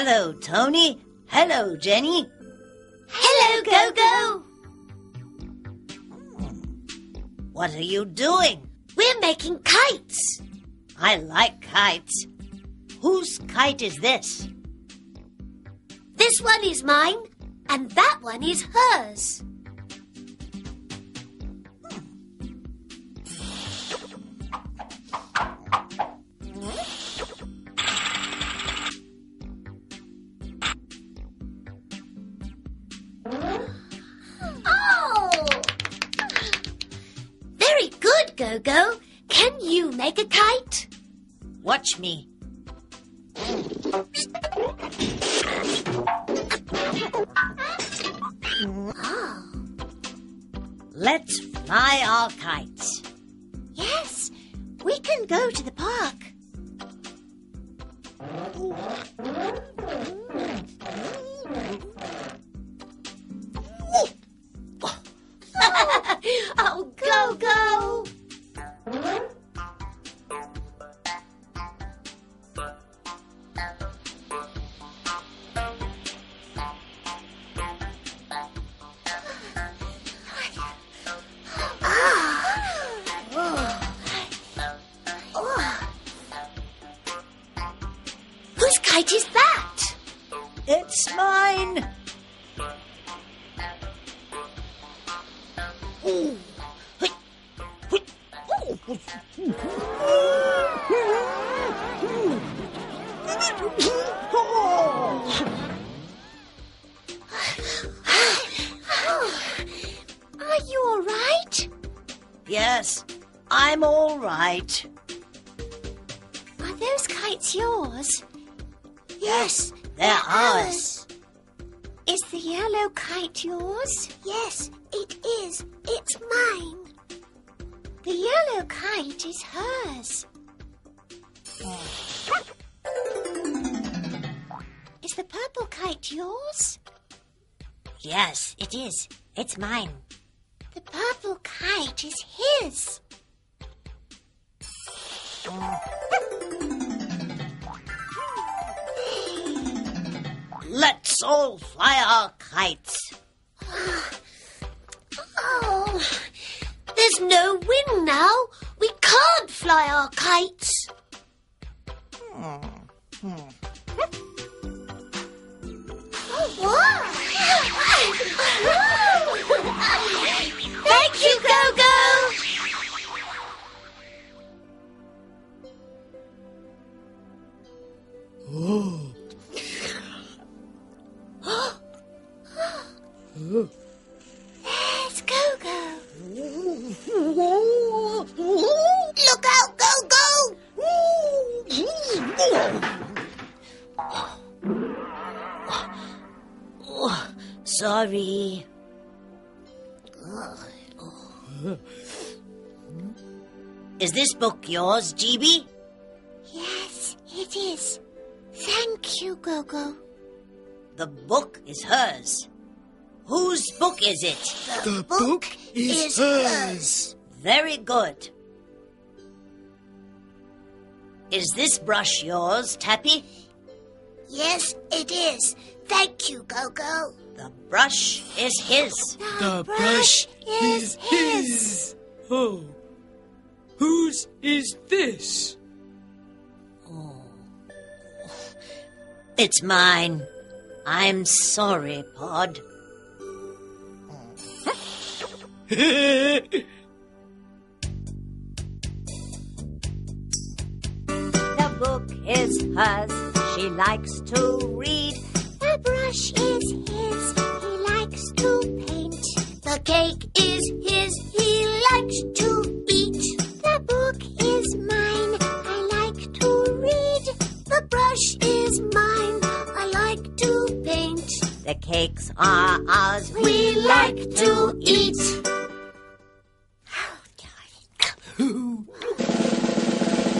Hello, Tony. Hello, Jenny. Hello, Gogo. What are you doing? We're making kites. I like kites. Whose kite is this? This one is mine, and that one is hers. Very good, Gogo. Can you make a kite? Watch me. Let's fly our kites. Yes, we can go to the park. Oh, Gogo! Whose kite is that? It's mine. Are you all right? Yes, I'm all right. Are those kites yours? Yes, They're ours. Is the yellow kite yours? Yes, it is. It's mine. The yellow kite is hers. Is the purple kite yours? Yes, it is. It's mine. The purple kite is his. Let's all fly our kites. Oh, there's no wind now. We can't fly our kites. Thank you, Gogo. There's Gogo. Look out, Gogo! Sorry. Is this book yours, GB? Yes, it is. Thank you, Gogo. The book is hers. Whose book is it? The book is hers. Very good. Is this brush yours, Tappy? Yes, it is. Thank you, Gogo. The brush is his. The brush is his. Oh, whose is this? It's mine. I'm sorry, Pod. The book is hers. She likes to read. The brush is his. He likes to paint. The cake is his. He likes to eat. The book is mine. I like to read. The brush is mine. I like to paint. The cakes are ours. We like to eat.